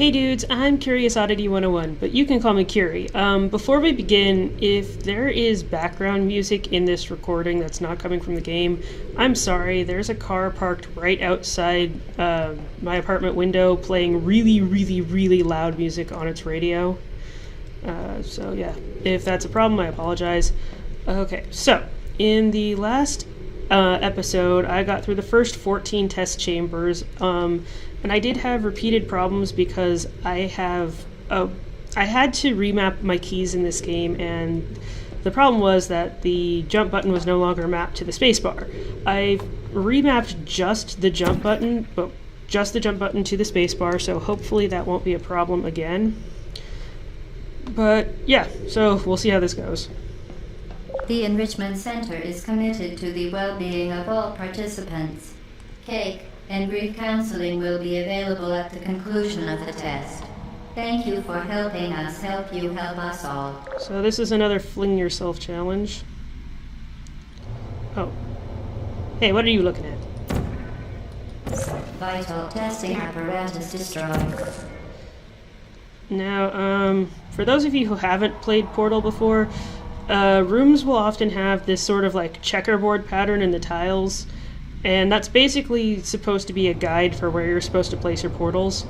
Hey dudes, I'm Curious Oddity 101, but you can call me Curie. Before we begin, if there is background music in this recording that's not coming from the game, I'm sorry. There's a car parked right outside my apartment window playing really, really, really loud music on its radio. So yeah, if that's a problem, I apologize. Okay, so in the last episode, I got through the first 14 test chambers, and I did have repeated problems because I had to remap my keys in this game, and the problem was that the jump button was no longer mapped to the spacebar. I remapped just the jump button to the spacebar, so hopefully that won't be a problem again. But yeah, so we'll see how this goes. The Enrichment Center is committed to the well-being of all participants. Cake and brief counseling will be available at the conclusion of the test. Thank you for helping us help you help us all. So this is another Fling Yourself challenge. Oh. Hey, what are you looking at? Vital testing apparatus destroyed. Now, for those of you who haven't played Portal before, rooms will often have this sort of like checkerboard pattern in the tiles, and that's basically supposed to be a guide for where you're supposed to place your portals.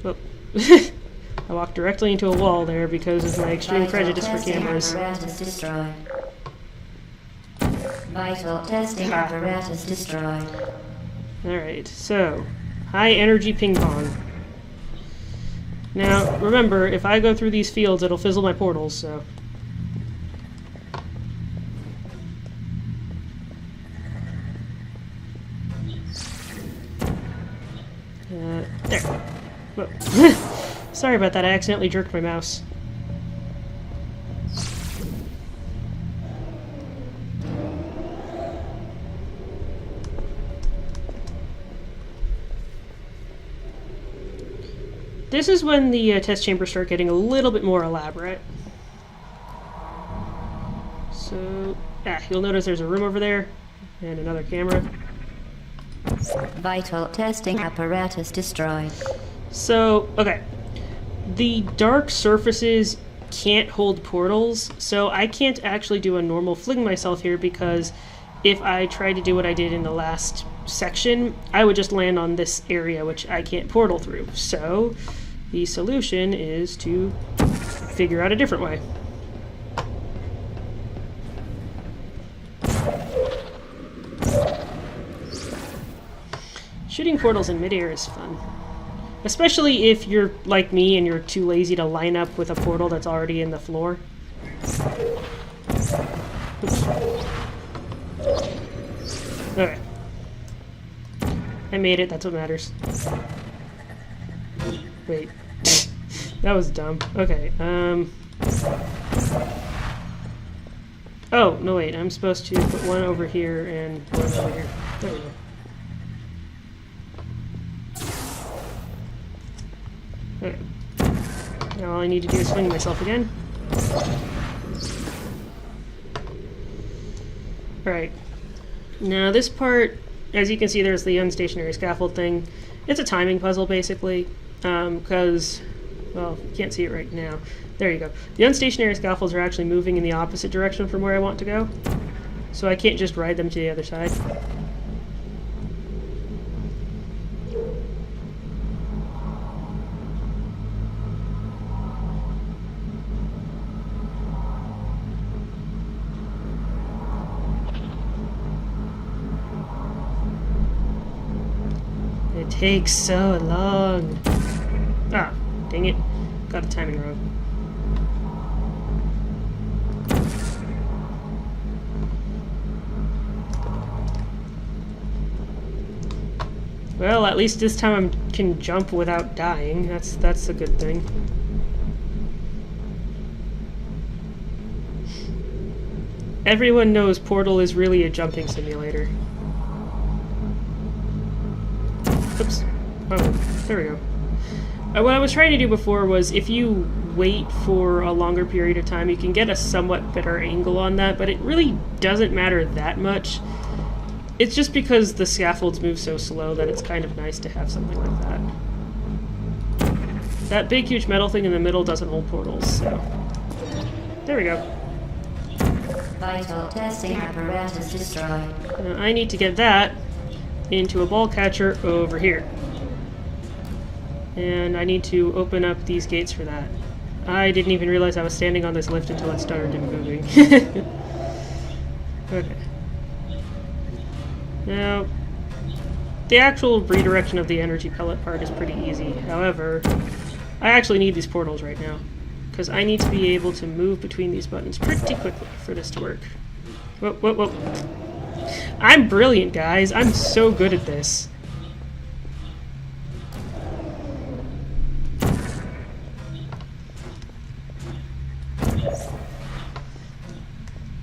Oh. I walked directly into a wall there because of my extreme prejudice for cameras. Vital testing apparatus destroyed. Alright, so high energy ping pong. Now, remember, if I go through these fields, it'll fizzle my portals, so... there. Whoa. Sorry about that, I accidentally jerked my mouse. This is when the test chambers start getting a little bit more elaborate. So, you'll notice there's a room over there, and another camera. Vital testing apparatus destroyed. So, okay. The dark surfaces can't hold portals, so I can't actually do a normal fling myself here because if I try to do what I did in the last section, I would just land on this area, which I can't portal through. So the solution is to figure out a different way. Shooting portals in midair is fun. Especially if you're like me and you're too lazy to line up with a portal that's already in the floor. Oops. Okay. I made it, that's what matters. Wait. That was dumb. Okay, oh, no wait, I'm supposed to put one over here and one over here. There we go. Okay. Now all I need to do is swing myself again. Alright. Now this part, as you can see, there's the unstationary scaffold thing. It's a timing puzzle, basically, because, well, you can't see it right now. There you go. The unstationary scaffolds are actually moving in the opposite direction from where I want to go, so I can't just ride them to the other side. It takes so long. Ah, dang it. Got the timing wrong. Well, at least this time I can jump without dying. That's a good thing. Everyone knows Portal is really a jumping simulator. Oops. Oh, there we go. What I was trying to do before was if you wait for a longer period of time, you can get a somewhat better angle on that, but it really doesn't matter that much. It's just because the scaffolds move so slow that it's kind of nice to have something like that. That big, huge metal thing in the middle doesn't hold portals, so... There we go. Vital testing apparatus destroyed. Now I need to get that into a ball catcher over here. And I need to open up these gates for that. I didn't even realize I was standing on this lift until it started moving. Okay. Now, the actual redirection of the energy pellet part is pretty easy. However, I actually need these portals right now, because I need to be able to move between these buttons pretty quickly for this to work. Whoa, whoa, whoa. I'm brilliant, guys. I'm so good at this.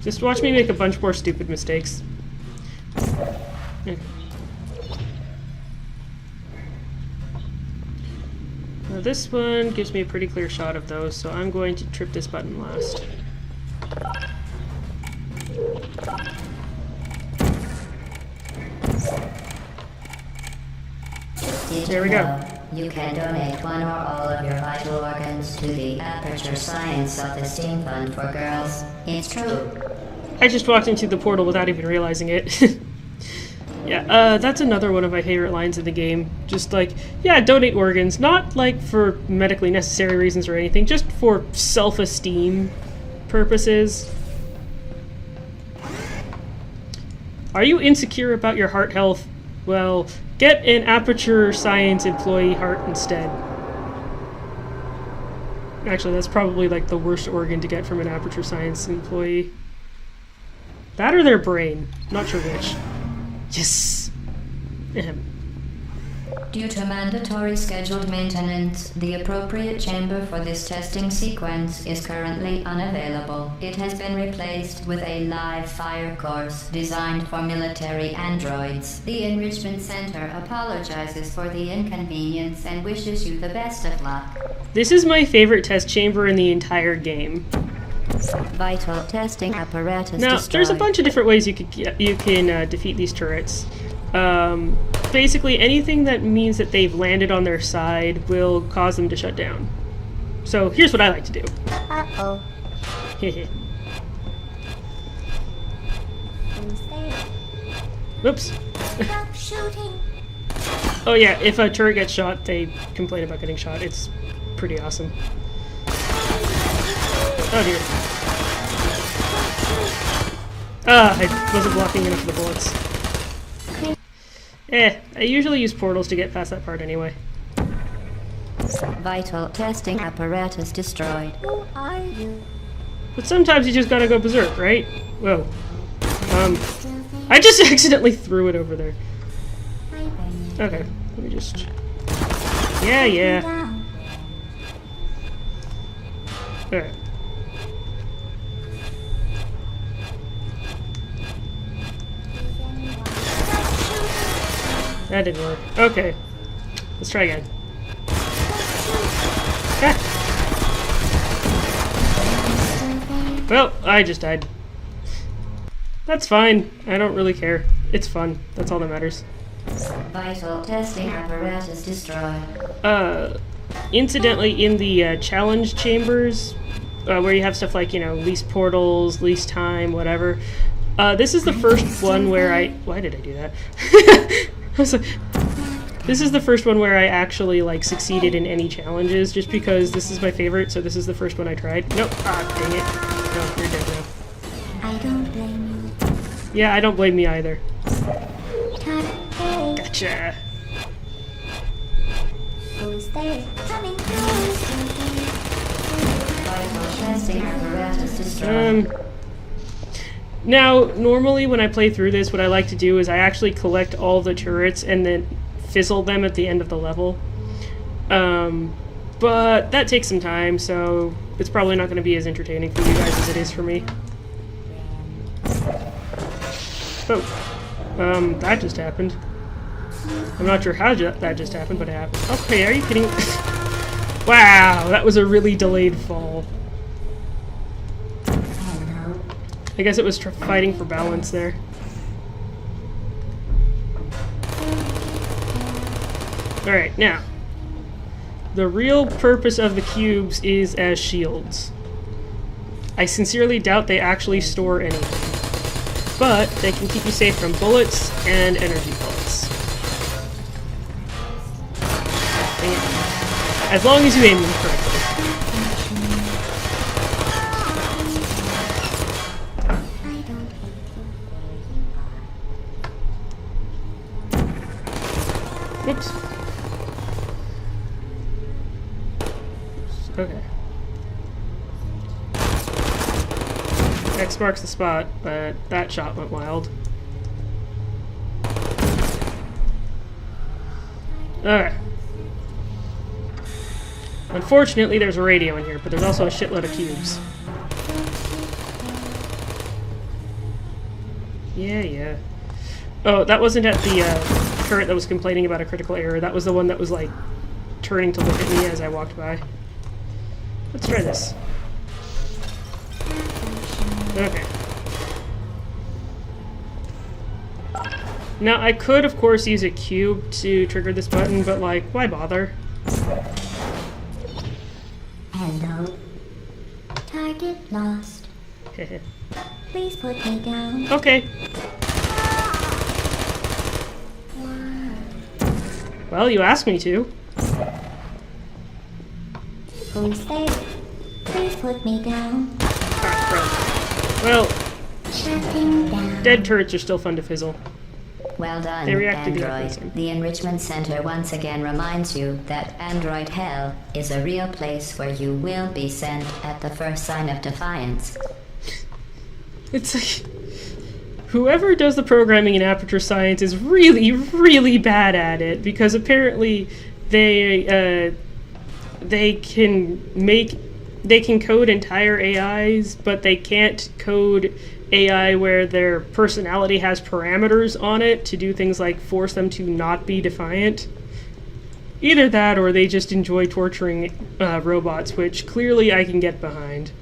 Just watch me make a bunch more stupid mistakes. Okay. Now this one gives me a pretty clear shot of those, so I'm going to trip this button last. There we go. You can donate one or all of your vital organs to the Aperture Science Self-Esteem Fund for Girls. It's true. I just walked into the portal without even realizing it. Yeah, that's another one of my favorite lines in the game. Just like, yeah, donate organs. Not like for medically necessary reasons or anything, just for self-esteem purposes. Are you insecure about your heart health? Well, get an Aperture Science employee heart instead. Actually, that's probably like the worst organ to get from an Aperture Science employee. That or their brain. Not sure which. Yes! Ahem. Due to mandatory scheduled maintenance, the appropriate chamber for this testing sequence is currently unavailable. It has been replaced with a live fire course designed for military androids. The Enrichment Center apologizes for the inconvenience and wishes you the best of luck. This is my favorite test chamber in the entire game. Vital testing apparatus Now, destroyed. there's a bunch of different ways you can defeat these turrets. Basically, anything that means that they've landed on their side will cause them to shut down. So here's what I like to do. Uh-oh. Whoops. Stop shooting. Oh yeah, if a turret gets shot, they complain about getting shot. It's pretty awesome. Oh dear. Ah, I wasn't blocking enough of the bullets. I usually use portals to get past that part anyway. Vital testing apparatus destroyed. Who are you? But sometimes you just gotta go berserk, right? Whoa. I just accidentally threw it over there. Okay, let me just... Yeah. Alright. That didn't work. Okay. Let's try again. Ah. Well, I just died. That's fine. I don't really care. It's fun. That's all that matters. Vital testing apparatus destroyed. Incidentally, in the challenge chambers, where you have stuff like, you know, least portals, least time, whatever, this is the first one where I... Why did I do that? I was like, this is the first one where I actually, like, succeeded in any challenges, just because this is my favorite, so this is the first one I tried. Nope. Ah, dang it. No, you're dead now. I don't blame you. Yeah, I don't blame me either. Hey, Gotcha. who's there? Coming through. Vital testing apparatus destroyed. Now, normally when I play through this, what I like to do is I actually collect all the turrets and then fizzle them at the end of the level. But that takes some time, so it's probably not going to be as entertaining for you guys as it is for me. Oh, that just happened. I'm not sure how that just happened, but it happened. Okay, are you kidding me? Wow, that was a really delayed fall. I guess it was fighting for balance there. Alright, now. The real purpose of the cubes is as shields. I sincerely doubt they actually store anything. But they can keep you safe from bullets and energy pellets. And as long as you aim them correctly. Whoops. Okay. X marks the spot, but that shot went wild. Okay. Unfortunately, there's a radio in here, but there's also a shitload of cubes. Yeah. Oh, that wasn't at the turret that was complaining about a critical error. That was the one that was, like, turning to look at me as I walked by. Let's try this. Okay. Now, I could, of course, use a cube to trigger this button, but, like, why bother? Hello. Target lost. Please put me down. Okay. Well, you asked me to. Who's there? Please put me down. Ah, crap. Well, dead turrets are still fun to fizzle. Well done, They react to Android. the The Enrichment Center once again reminds you that Android Hell is a real place where you will be sent at the first sign of defiance. It's like... Whoever does the programming in Aperture Science is really, really bad at it, because apparently they can code entire AIs, but they can't code AI where their personality has parameters on it to do things like force them to not be defiant. Either that, or they just enjoy torturing robots, which clearly I can get behind.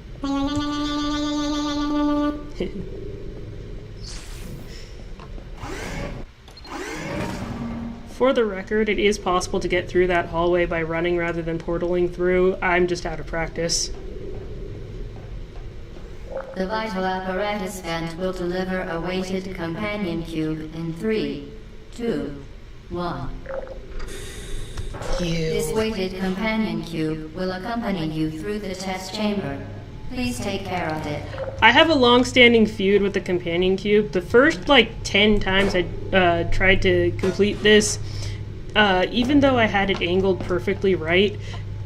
For the record, it is possible to get through that hallway by running rather than portaling through. I'm just out of practice. The vital apparatus vent will deliver a weighted companion cube in 3, 2, 1. This weighted companion cube will accompany you through the test chamber. Please take care of it. I have a long-standing feud with the companion cube. The first, 10 times I tried to complete this, even though I had it angled perfectly right,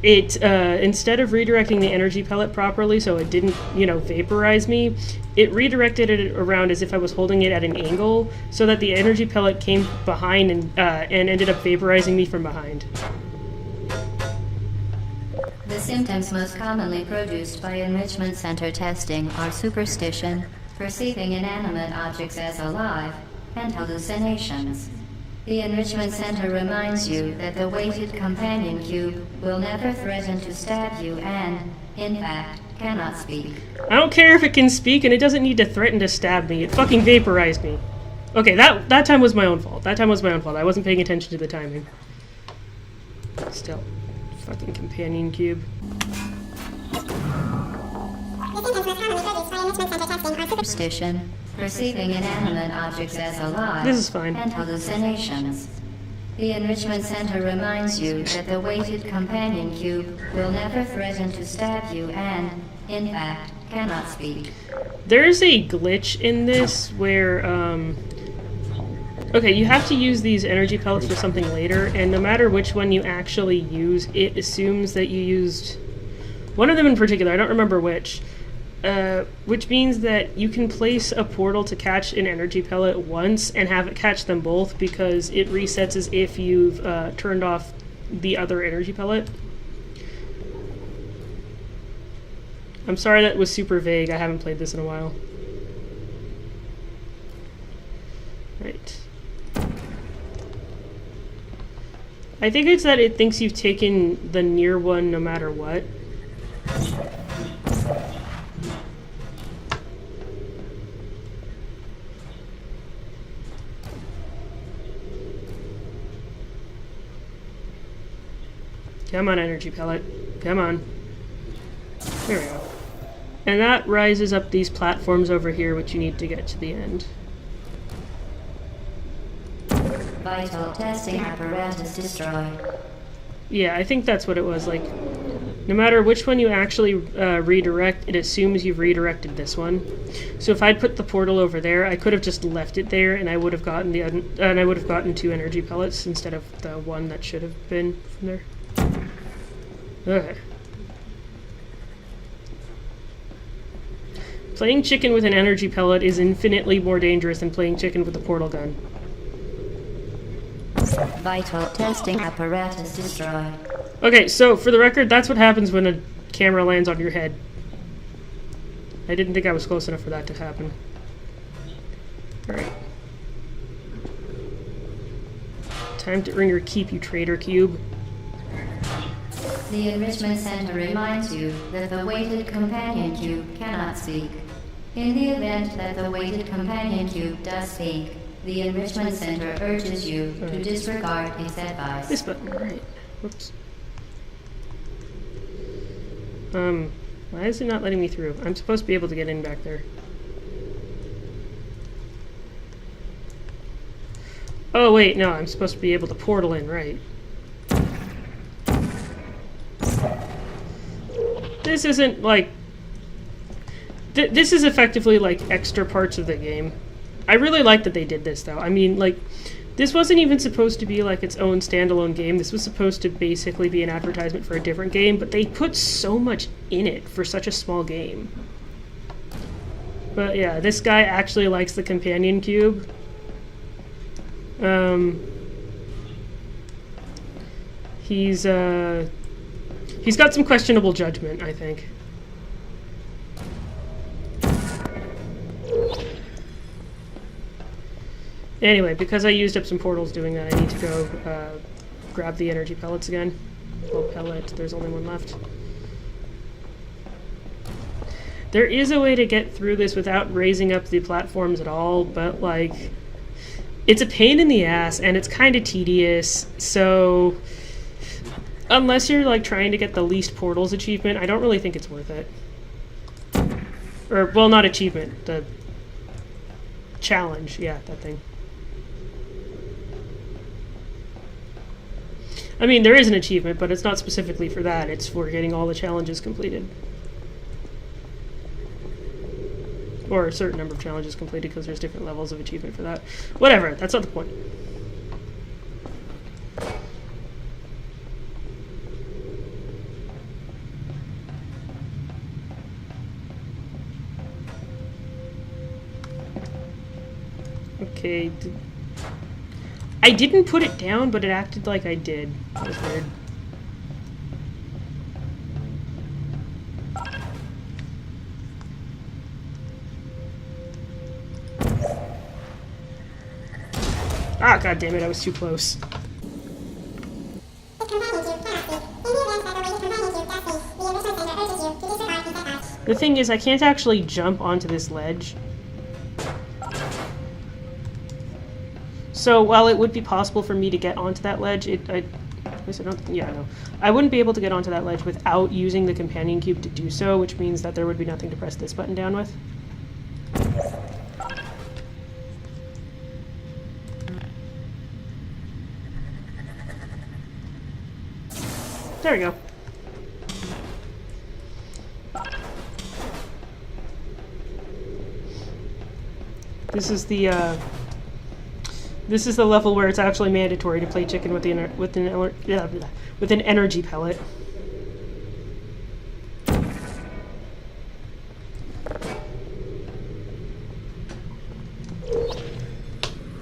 it, instead of redirecting the energy pellet properly so it didn't, vaporize me, it redirected it around as if I was holding it at an angle so that the energy pellet came behind and ended up vaporizing me from behind. The symptoms most commonly produced by Enrichment Center testing are superstition, perceiving inanimate objects as alive, and hallucinations. The Enrichment Center reminds you that the weighted companion cube will never threaten to stab you and, in fact, cannot speak. I don't care if it can speak, and it doesn't need to threaten to stab me. It fucking vaporized me. Okay, that time was my own fault. I wasn't paying attention to the timing. Still. Fucking companion cube. Superstition, perceiving inanimate objects as alive, This is fine. and hallucinations. The Enrichment Center reminds you that the weighted companion cube will never threaten to stab you and, in fact, cannot speak. There's a glitch in this where, okay, you have to use these energy pellets for something later, and no matter which one you actually use, it assumes that you used one of them in particular, I don't remember which means that you can place a portal to catch an energy pellet once and have it catch them both because it resets as if you've turned off the other energy pellet. I'm sorry that was super vague, I haven't played this in a while. Right. I think it's that it thinks you've taken the near one no matter what. Come on, energy pellet. Come on. There we go. And that rises up these platforms over here, which you need to get to the end. Vital testing apparatus destroyed. Yeah, I think that's what it was. Like, no matter which one you actually redirect, it assumes you've redirected this one. So if I'd put the portal over there, I could have just left it there, and I would have gotten gotten 2 energy pellets instead of the one that should have been from there. Okay. Playing chicken with an energy pellet is infinitely more dangerous than playing chicken with a portal gun. Vital testing apparatus destroyed. Okay, so for the record, that's what happens when a camera lands on your head. I didn't think I was close enough for that to happen. Alright. Time to earn your keep, you traitor cube. The Enrichment Center reminds you that the weighted companion cube cannot speak. In the event that the weighted companion cube does speak, the Enrichment Center urges you to disregard its advice. This button, right. Whoops. Why is it not letting me through? I'm supposed to be able to get in back there. Oh wait, no, I'm supposed to be able to portal in, right. This isn't like... this is effectively like extra parts of the game. I really like that they did this though. I mean, like, this wasn't even supposed to be like its own standalone game. This was supposed to basically be an advertisement for a different game, but they put so much in it for such a small game. But yeah, this guy actually likes the companion cube. He's got some questionable judgment, I think. Anyway, because I used up some portals doing that, I need to go grab the energy pellets again. Well, pellet, there's only one left. There is a way to get through this without raising up the platforms at all, but, like, it's a pain in the ass, and it's kind of tedious, so... unless you're, like, trying to get the least portals achievement, I don't really think it's worth it. Or, well, not achievement, the challenge, yeah, that thing. I mean, there is an achievement, but it's not specifically for that. It's for getting all the challenges completed. Or a certain number of challenges completed, because there's different levels of achievement for that. Whatever, that's not the point. Okay. I didn't put it down, but it acted like I did. That was weird. Ah, god damn it, I was too close. The thing is, I can't actually jump onto this ledge. So while it would be possible for me to get onto that ledge, I wouldn't be able to get onto that ledge without using the companion cube to do so, which means that there would be nothing to press this button down with. There we go. This is the level where it's actually mandatory to play chicken with an energy pellet.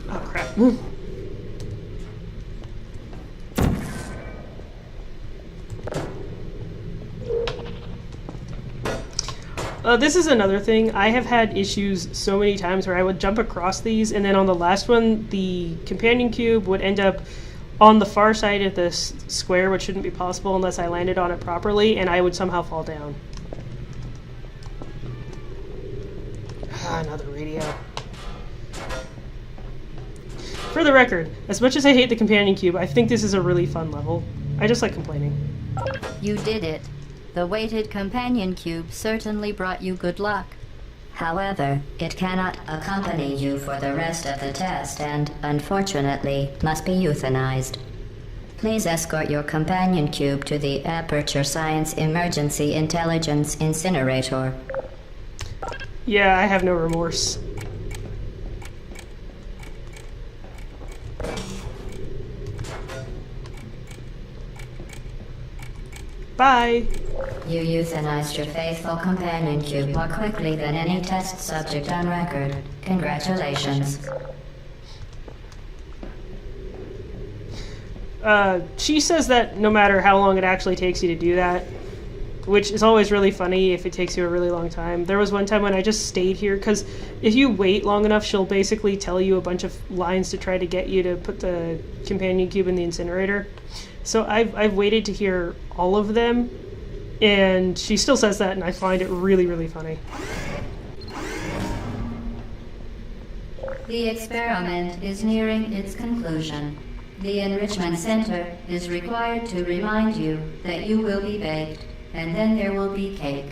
Oh crap. This is another thing. I have had issues so many times where I would jump across these, and then on the last one, the companion cube would end up on the far side of this square, which shouldn't be possible unless I landed on it properly, and I would somehow fall down. Another radio. For the record, as much as I hate the companion cube, I think this is a really fun level. I just like complaining. You did it. The weighted companion cube certainly brought you good luck. However, it cannot accompany you for the rest of the test and, unfortunately, must be euthanized. Please escort your companion cube to the Aperture Science Emergency Intelligence Incinerator. Yeah, I have no remorse. Bye! You euthanized your faithful companion cube more quickly than any test subject on record. Congratulations. She says that no matter how long it actually takes you to do that, which is always really funny if it takes you a really long time. There was one time when I just stayed here, because if you wait long enough, she'll basically tell you a bunch of lines to try to get you to put the companion cube in the incinerator. So I've waited to hear all of them, and she still says that, and I find it really, really funny. The experiment is nearing its conclusion. The Enrichment Center is required to remind you that you will be baked, and then there will be cake.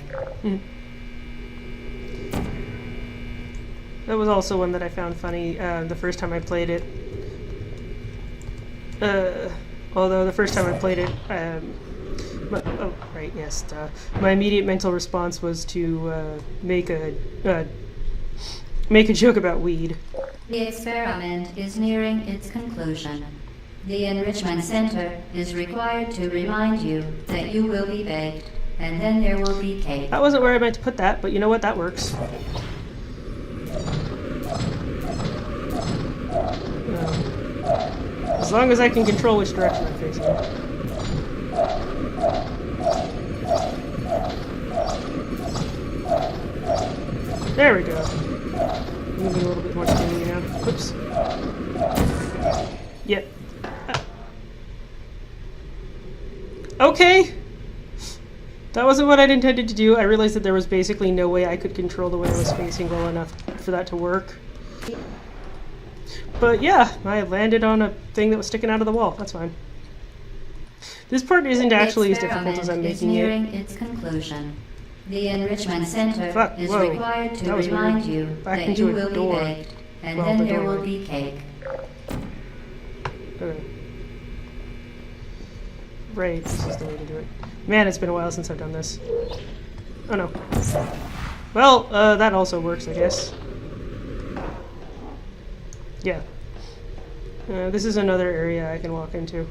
That was also one that I found funny the first time I played it. Although the first time I played it, my immediate mental response was to make a joke about weed. The experiment is nearing its conclusion. The Enrichment Center is required to remind you that you will be baked, and then there will be cake. That wasn't where I meant to put that, but you know what? That works. As long as I can control which direction I'm facing. There we go. Moving a little bit more slowly now. Whoops. Yep. Okay! That wasn't what I'd intended to do. I realized that there was basically no way I could control the way I was facing well enough for that to work. But yeah, I landed on a thing that was sticking out of the wall. That's fine. This part isn't actually as difficult as I'm making it. Nearing its conclusion. The Enrichment Center is Whoa. required to remind you Back that you into a will door. be baked, and Well, then the there will doorway. be cake. Okay. Right, this is the way to do it. Man, it's been a while since I've done this. Oh no. Well, that also works, I guess. Yeah. This is another area I can walk into.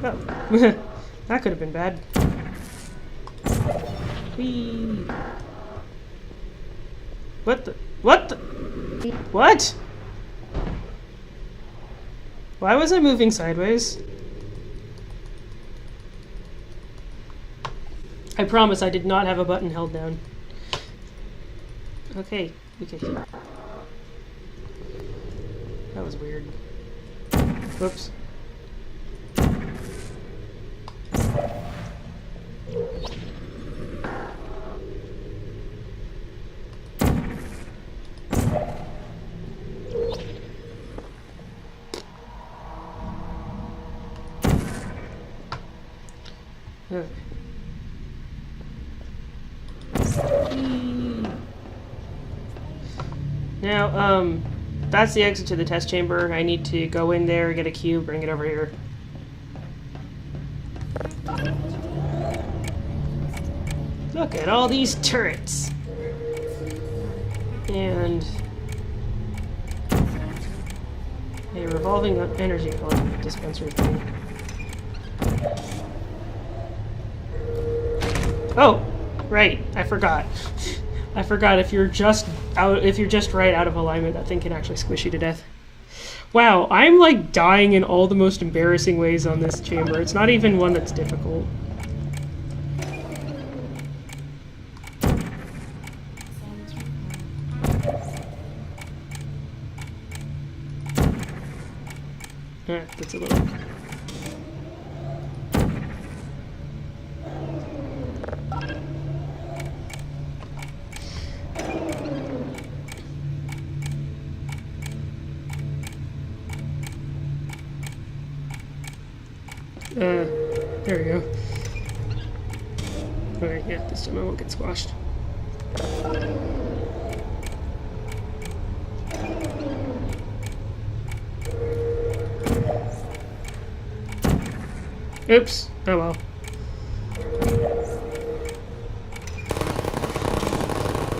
Oh. That could have been bad. Whee! What the? What the? What? Why was I moving sideways? I promise I did not have a button held down. Okay. That was weird. Whoops. Now, that's the exit to the test chamber. I need to go in there, get a cube, bring it over here. Look at all these turrets. And a revolving energy pellet dispenser thing. Oh, right, I forgot. I forgot if you're just right out of alignment, that thing can actually squish you to death. Wow, I'm like dying in all the most embarrassing ways on this chamber. It's not even one that's difficult. That's a little... Okay, yeah, this time I won't get squashed. Oops. Oh well.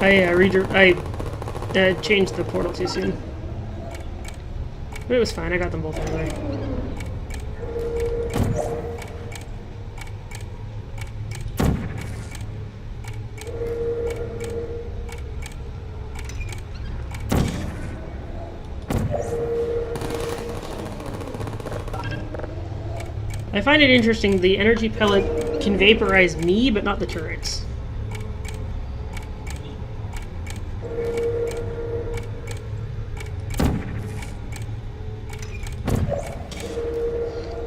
I changed the portal too soon. But it was fine, I got them both anyway. I find it interesting, the energy pellet can vaporize me, but not the turrets.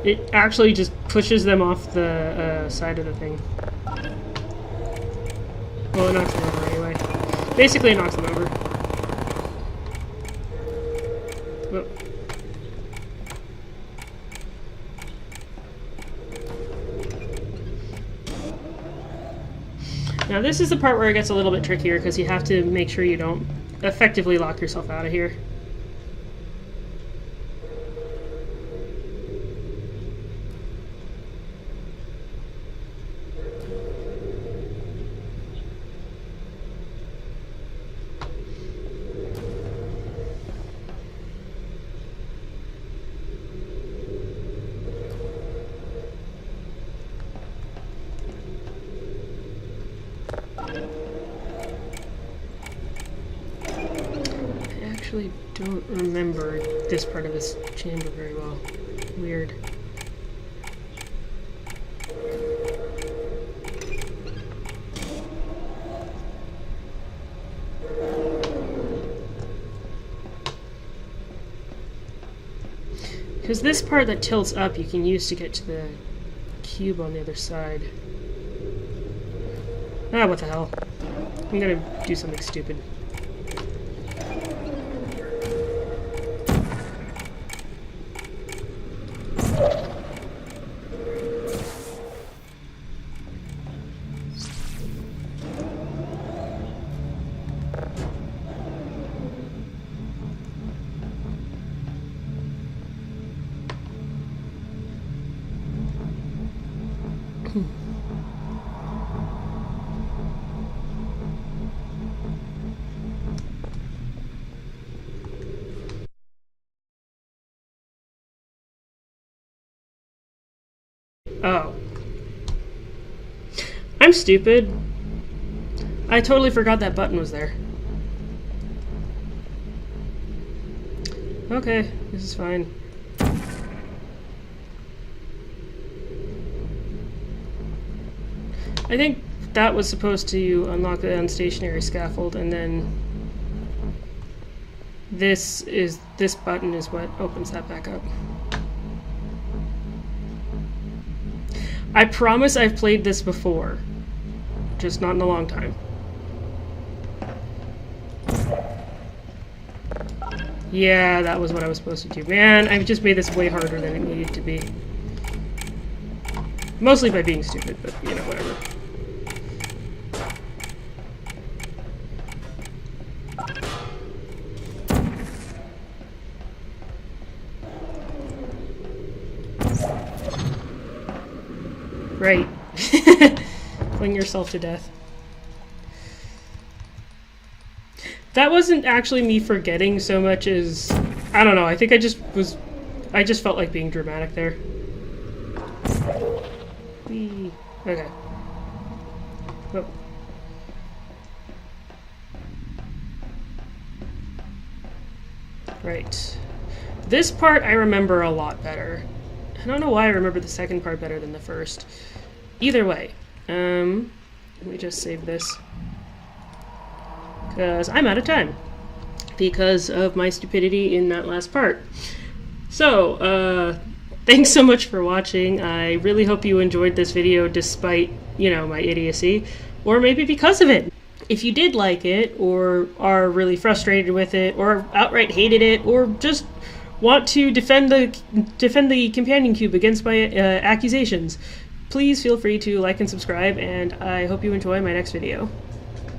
It actually just pushes them off the side of the thing. Well, it knocks them over anyway. Basically, it knocks them over. Whoa. Now this is the part where it gets a little bit trickier because you have to make sure you don't effectively lock yourself out of here. I actually don't remember this part of this chamber very well. Weird. Because this part that tilts up you can use to get to the cube on the other side. Ah, what the hell. I'm gonna do something stupid. Oh. I'm stupid. I totally forgot that button was there. Okay, this is fine. I think that was supposed to unlock the unstationary scaffold, and then this button is what opens that back up. I promise I've played this before, just not in a long time. Yeah, that was what I was supposed to do. Man, I've just made this way harder than it needed to be. Mostly by being stupid, but, you know, whatever. Right. Fling yourself to death. That wasn't actually me forgetting so much as... I don't know, I think I just felt like being dramatic there. Whee. Okay. Oh. Right. This part I remember a lot better. I don't know why I remember the second part better than the first. Either way. Let me just save this. Because I'm out of time. Because of my stupidity in that last part. So, thanks so much for watching. I really hope you enjoyed this video despite, you know, my idiocy. Or maybe because of it. If you did like it, or are really frustrated with it, or outright hated it, or just want to defend the companion cube against my accusations, please feel free to like and subscribe, and I hope you enjoy my next video.